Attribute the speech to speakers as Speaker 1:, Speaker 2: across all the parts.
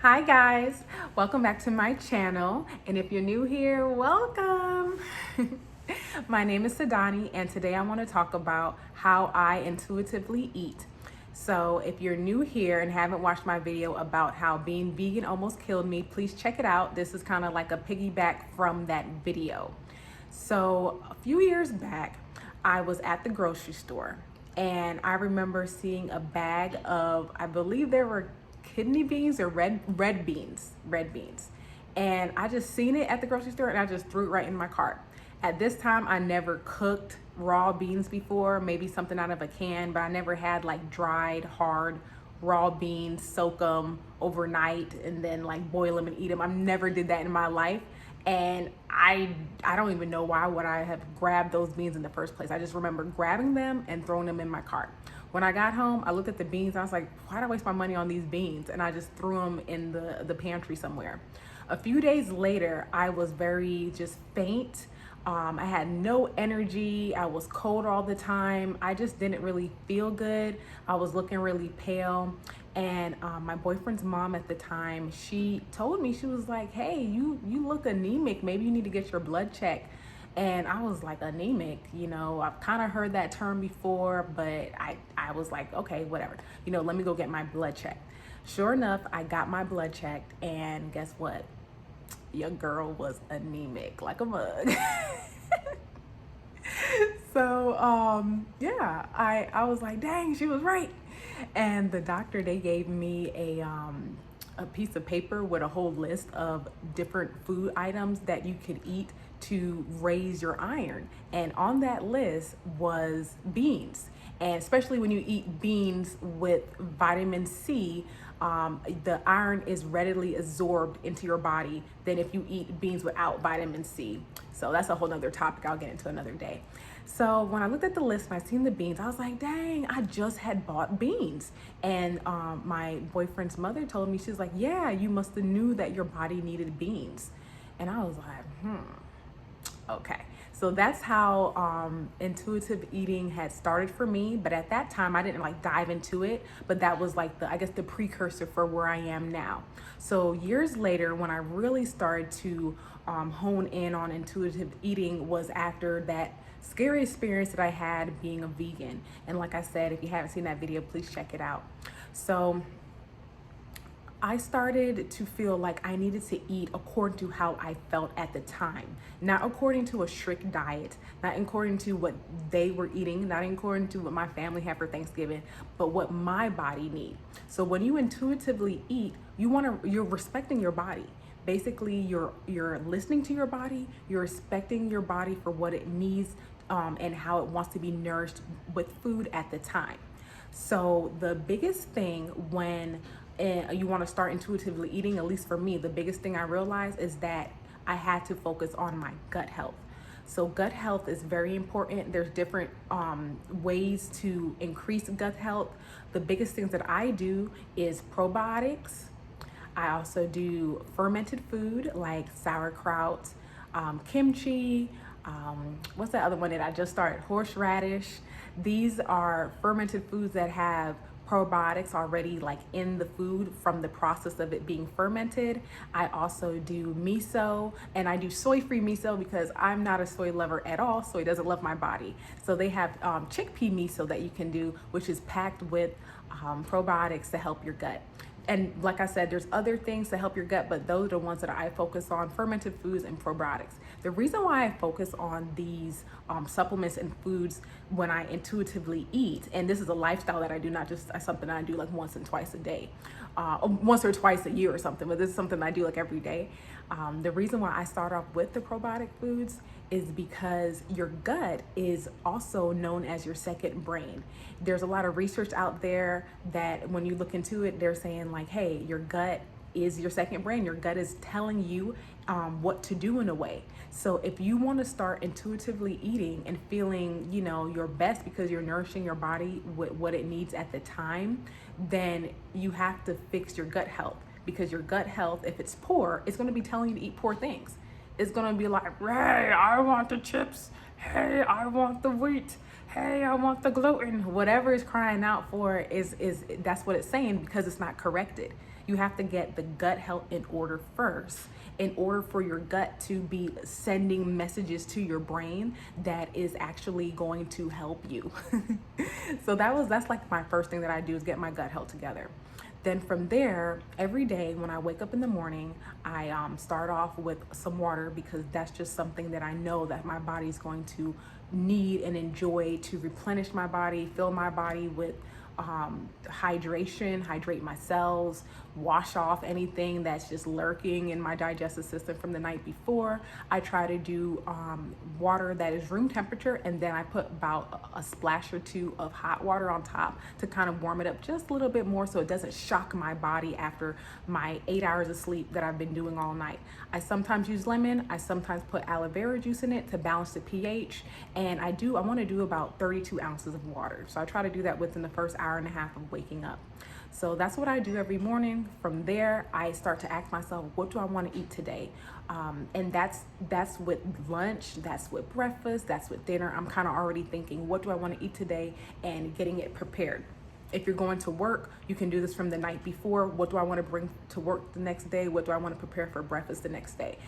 Speaker 1: Hi guys, welcome back to my channel, and if you're new here, welcome. My name is Sadani, and today I want to talk about how I intuitively eat. So if you're new here and haven't watched my video about how being vegan almost killed me, please check it out. This is kind of like a piggyback from that video. So a few years back, I was at the grocery store and I remember seeing a bag of, I believe there were kidney beans or red beans. And I just seen it at the grocery store and I just threw it right in my cart. At this time, I never cooked raw beans before, maybe something out of a can, but I never had like dried, hard, raw beans, soak them overnight and then like boil them and eat them. I never did that in my life. And I don't even know why would I have grabbed those beans in the first place. I just remember grabbing them and throwing them in my cart. When I got home, I looked at the beans. I was like, why did I waste my money on these beans? And I just threw them in the pantry somewhere. A few days later, I was very just faint. I had no energy. I was cold all the time. I just didn't really feel good. I was looking really pale. And my boyfriend's mom at the time, she told me, she was like, hey, you look anemic. Maybe you need to get your blood checked. And I was like, anemic, I've kind of heard that term before, but I was like, okay, whatever. Let me go get my blood checked. Sure enough, I got my blood checked, and guess what? Your girl was anemic like a mug. So yeah, I was like, dang, she was right. And the doctor, they gave me a piece of paper with a whole list of different food items that you could eat to raise your iron. And on that list was beans. And especially when you eat beans with vitamin C, the iron is readily absorbed into your body than if you eat beans without vitamin C. So that's a whole nother topic I'll get into another day. So when I looked at the list and I seen the beans, I was like, dang, I just had bought beans. And my boyfriend's mother told me, she's like, yeah, you must have knew that your body needed beans. And I was like, okay. So that's how intuitive eating had started for me. But at that time, I didn't like dive into it, but that was like I guess the precursor for where I am now. So years later, when I really started to hone in on intuitive eating was after that scary experience that I had being a vegan. And like I said, if you haven't seen that video, please check it out. So I started to feel like I needed to eat according to how I felt at the time, not according to a strict diet, not according to what they were eating, not according to what my family had for Thanksgiving, but what my body needs. So when you intuitively eat, you're respecting your body. Basically, you're listening to your body, you're respecting your body for what it needs and how it wants to be nourished with food at the time. So the biggest thing when you want to start intuitively eating, at least for me, the biggest thing I realized is that I had to focus on my gut health. So gut health is very important. There's different ways to increase gut health. The biggest things that I do is probiotics. I also do fermented food like sauerkraut, kimchi, what's that other one that I just started? Horseradish. These are fermented foods that have probiotics already like in the food from the process of it being fermented. I also do miso, and I do soy-free miso because I'm not a soy lover at all. Soy doesn't love my body. So they have chickpea miso that you can do, which is packed with probiotics to help your gut. And like I said, there's other things to help your gut, but those are the ones that I focus on: fermented foods and probiotics. The reason why I focus on these supplements and foods when I intuitively eat, and this is a lifestyle that I do, not just something I do like once and twice a day, once or twice a year or something, but this is something I do like every day. The reason why I start off with the probiotic foods is because your gut is also known as your second brain. There's a lot of research out there that when you look into it, they're saying like, hey, your gut is your second brain. Your gut is telling you what to do in a way. So if you want to start intuitively eating and feeling, your best because you're nourishing your body with what it needs at the time, then you have to fix your gut health, because your gut health, if it's poor, it's going to be telling you to eat poor things. It's going to be like, hey, I want the chips. Hey, I want the wheat. hey, I want the gluten. Whatever it's crying out for is that's what it's saying, because it's not corrected. You have to get the gut health in order first, in order for your gut to be sending messages to your brain that is actually going to help you. So that's like my first thing that I do, is get my gut health together. Then from there, every day when I wake up in the morning, I start off with some water, because that's just something that I know that my body's going to need and enjoy to replenish my body, fill my body with hydration, hydrate my cells, wash off anything that's just lurking in my digestive system from the night before. I try to do water that is room temperature, and then I put about a splash or two of hot water on top to kind of warm it up just a little bit more, so it doesn't shock my body after my 8 hours of sleep that I've been doing all night. I sometimes use lemon. I sometimes put aloe vera juice in it to balance the pH, and I want to do about 32 ounces of water. So I try to do that within the first hour and a half of waking up. So that's what I do every morning. From there, I start to ask myself, what do I want to eat today? And that's with lunch, that's with breakfast, that's with dinner. I'm kind of already thinking, what do I want to eat today, and getting it prepared. If you're going to work, you can do this from the night before. What do I want to bring to work the next day? What do I want to prepare for breakfast the next day?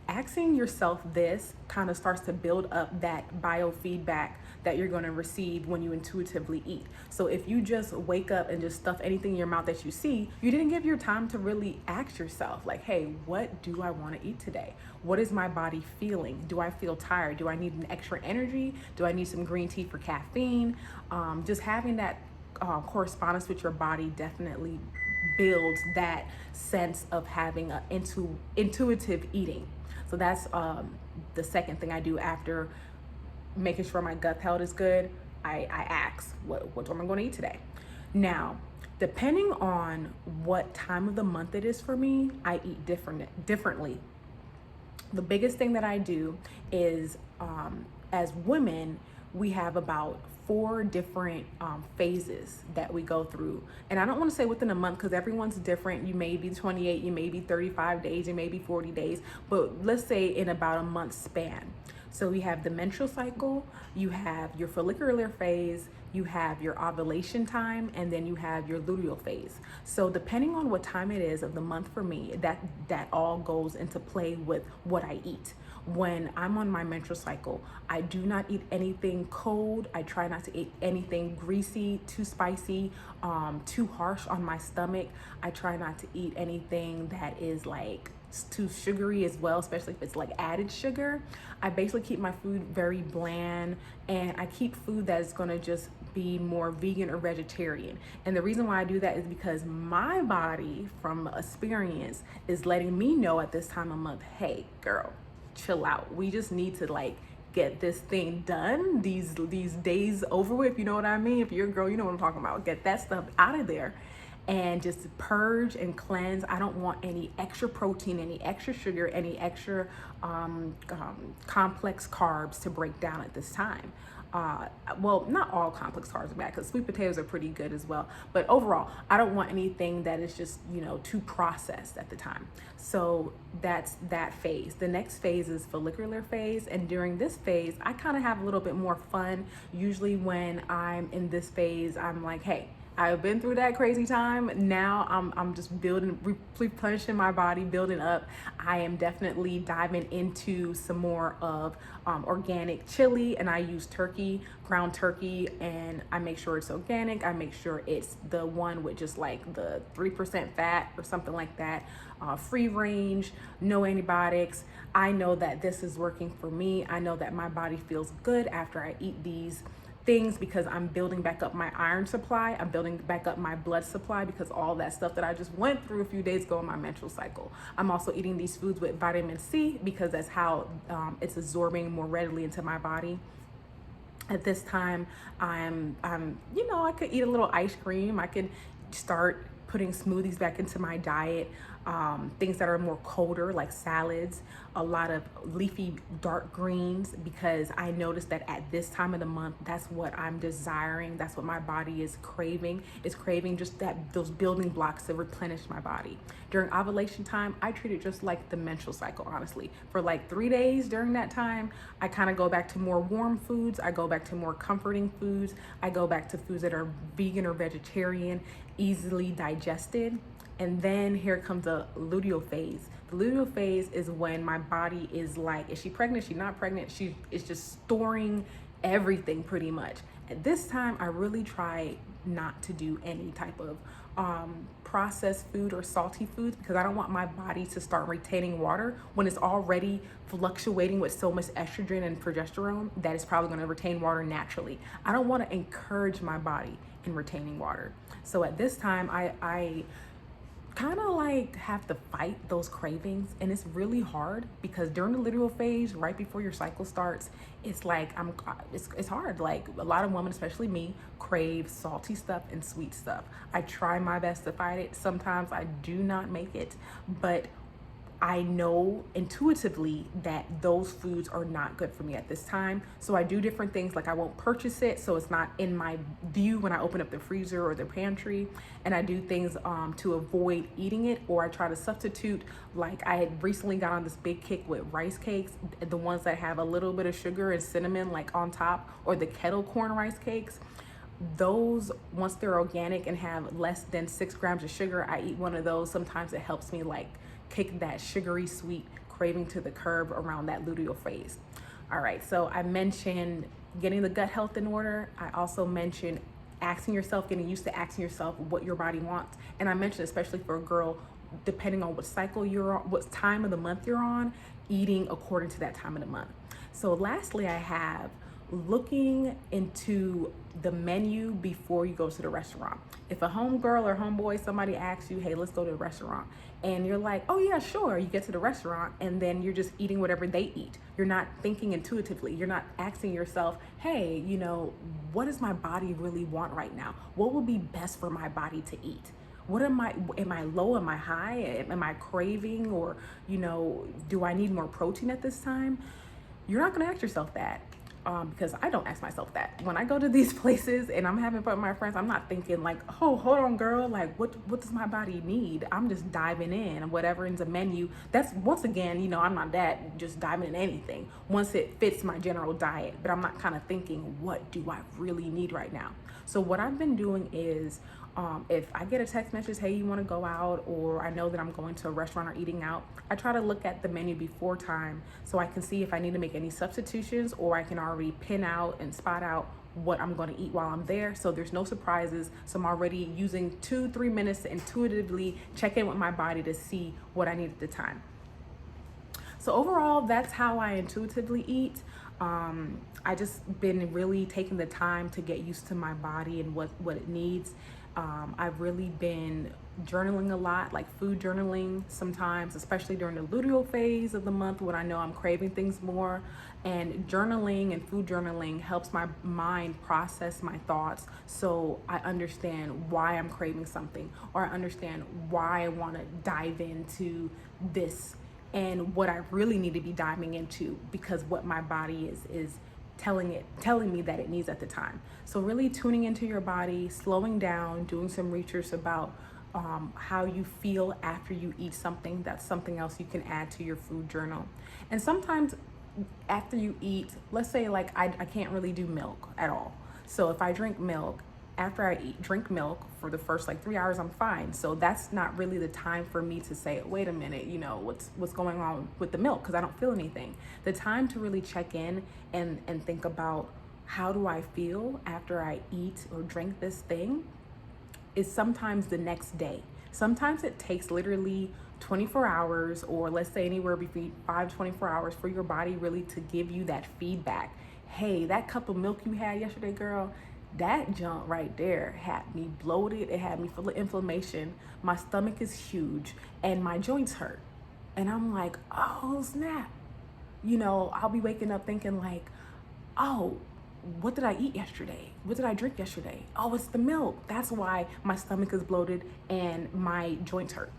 Speaker 1: Asking yourself this kind of starts to build up that biofeedback that you're going to receive when you intuitively eat. So if you just wake up and just stuff anything in your mouth that you see, you didn't give your time to really ask yourself, like, hey, what do I want to eat today? What is my body feeling? Do I feel tired? Do I need an extra energy? Do I need some green tea for caffeine? Just having that correspondence with your body definitely builds that sense of having intuitive eating. So that's the second thing I do after making sure my gut health is good. I ask, what am I going to eat today? Now, depending on what time of the month it is for me, I eat differently. The biggest thing that I do is, as women, we have about 4 different phases that we go through. And I don't want to say within a month, because everyone's different. You may be 28, you may be 35 days, you may be 40 days, but let's say in about a month span. So we have the menstrual cycle, you have your follicular phase, you have your ovulation time, and then you have your luteal phase. So depending on what time it is of the month for me, that all goes into play with what I eat. When I'm on my menstrual cycle, I do not eat anything cold. I try not to eat anything greasy, too spicy, too harsh on my stomach. I try not to eat anything that is like too sugary as well, especially if it's like added sugar. I basically keep my food very bland, and I keep food that is gonna just be more vegan or vegetarian. And the reason why I do that is because my body, from experience, is letting me know at this time of month, hey girl, chill out. We just need to like get this thing done, these days over with, you know what I mean? If you're a girl, you know what I'm talking about. Get that stuff out of there and just purge and cleanse. I don't want any extra protein, any extra sugar, any extra complex carbs to break down at this time. Well, not all complex carbs are bad, because sweet potatoes are pretty good as well. But overall, I don't want anything that is just, too processed at the time. So that's that phase. The next phase is follicular phase. And during this phase, I kind of have a little bit more fun. Usually when I'm in this phase, I'm like, hey, I've been through that crazy time. Now I'm just replenishing my body, building up. I am definitely diving into some more of organic chili, and I use ground turkey, and I make sure it's organic. I make sure it's the one with just like the 3% fat or something like that. Free range, no antibiotics. I know that this is working for me. I know that my body feels good after I eat these things, because I'm building back up my iron supply. I'm building back up my blood supply, because all that stuff that I just went through a few days ago in my menstrual cycle. I'm also eating these foods with vitamin C, because that's how it's absorbing more readily into my body. At this time, I could eat a little ice cream. I could start putting smoothies back into my diet. Things that are more colder, like salads. a lot of leafy dark greens, because I noticed that at this time of the month, that's what I'm desiring. That's what my body is craving. It's craving just those building blocks to replenish my body. During ovulation time, I treat it just like the menstrual cycle, honestly. For like 3 days during that time, I kind of go back to more warm foods. I go back to more comforting foods. I go back to foods that are vegan or vegetarian, easily digested. And then here comes the luteal phase. The luteal phase is when my body is like, is she pregnant? Is she not pregnant? She is just storing everything pretty much. At this time, I really try not to do any type of processed food or salty foods, because I don't want my body to start retaining water when it's already fluctuating with so much estrogen and progesterone that it's probably going to retain water naturally. I don't want to encourage my body in retaining water. So at this time, I kind of like have to fight those cravings, and it's really hard because during the luteal phase, right before your cycle starts, it's like it's hard. Like a lot of women, especially me, crave salty stuff and sweet stuff. I try my best to fight it. Sometimes I do not make it, but I know intuitively that those foods are not good for me at this time. So I do different things, like I won't purchase it, so it's not in my view when I open up the freezer or the pantry. And I do things to avoid eating it, or I try to substitute. Like I had recently got on this big kick with rice cakes, the ones that have a little bit of sugar and cinnamon like on top, or the kettle corn rice cakes. Those, once they're organic and have less than 6 grams of sugar, I eat one of those. Sometimes it helps me like kick that sugary sweet craving to the curb around that luteal phase. All right, so I mentioned getting the gut health in order. I also mentioned asking yourself, getting used to asking yourself what your body wants. And I mentioned, especially for a girl, depending on what cycle you're on, what time of the month you're on, eating according to that time of the month. So lastly, I have looking into the menu before you go to the restaurant. If a homegirl or homeboy, somebody asks you, hey, let's go to the restaurant, and you're like, oh yeah, sure. You get to the restaurant and then you're just eating whatever they eat. You're not thinking intuitively. You're not asking yourself, hey, what does my body really want right now? What will be best for my body to eat? What am I low? Am I high? Am I craving? Or, do I need more protein at this time? You're not gonna ask yourself that. Because I don't ask myself that. When I go to these places and I'm having fun with my friends, I'm not thinking like, oh, hold on, girl, like what does my body need? I'm just diving in, whatever in the menu. That's, once again, I'm not that just diving in anything once it fits my general diet, but I'm not kind of thinking, what do I really need right now? So what I've been doing is, if I get a text message, hey, you want to go out, or I know that I'm going to a restaurant or eating out, I try to look at the menu before time so I can see if I need to make any substitutions, or I can already pin out and spot out what I'm going to eat while I'm there, so there's no surprises. So I'm already using 2-3 minutes to intuitively check in with my body to see what I need at the time. So overall, that's how I intuitively eat. I just been really taking the time to get used to my body and what it needs. I've really been journaling a lot, like food journaling sometimes, especially during the luteal phase of the month when I know I'm craving things more. And journaling and food journaling helps my mind process my thoughts, so I understand why I'm craving something, or I understand why I want to dive into this and what I really need to be diving into, because what my body is telling me that it needs at the time. So really tuning into your body, slowing down, doing some research about how you feel after you eat something. That's something else you can add to your food journal. And sometimes after you eat, let's say like I can't really do milk at all. So if I drink milk, after I drink milk for the first like 3 hours, I'm fine. So that's not really the time for me to say, wait a minute, what's going on with the milk, because I don't feel anything. The time to really check in and think about, how do I feel after I eat or drink this thing, is sometimes the next day. Sometimes it takes literally 24 hours, or let's say anywhere between 5 to 24 hours for your body really to give you that feedback. Hey, that cup of milk you had yesterday, girl, that junk right there had me bloated. It had me full of inflammation. My stomach is huge and my joints hurt. And I'm like, oh snap. I'll be waking up thinking like, oh, what did I eat yesterday? What did I drink yesterday? Oh, it's the milk. That's why my stomach is bloated and my joints hurt.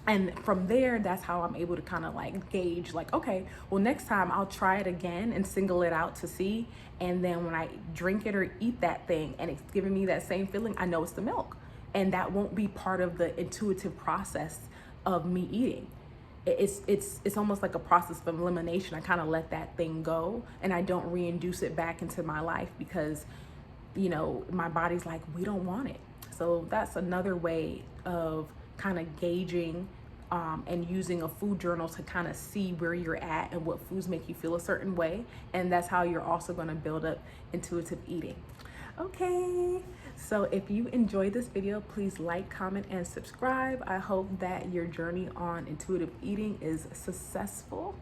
Speaker 1: And from there, that's how I'm able to kind of like gauge, like, okay, well, next time I'll try it again and single it out to see. And then when I drink it or eat that thing and it's giving me that same feeling, I know it's the milk. And that won't be part of the intuitive process of me eating. It's almost like a process of elimination. I kind of let that thing go and I don't reinduce it back into my life because, you know, my body's like, we don't want it. So that's another way of kind of gauging and using a food journal to kind of see where you're at and what foods make you feel a certain way. And that's how you're also going to build up intuitive eating. Okay, so if you enjoyed this video, please like, comment, and subscribe. I hope that your journey on intuitive eating is successful.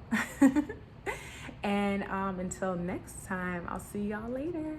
Speaker 1: And until next time, I'll see y'all later.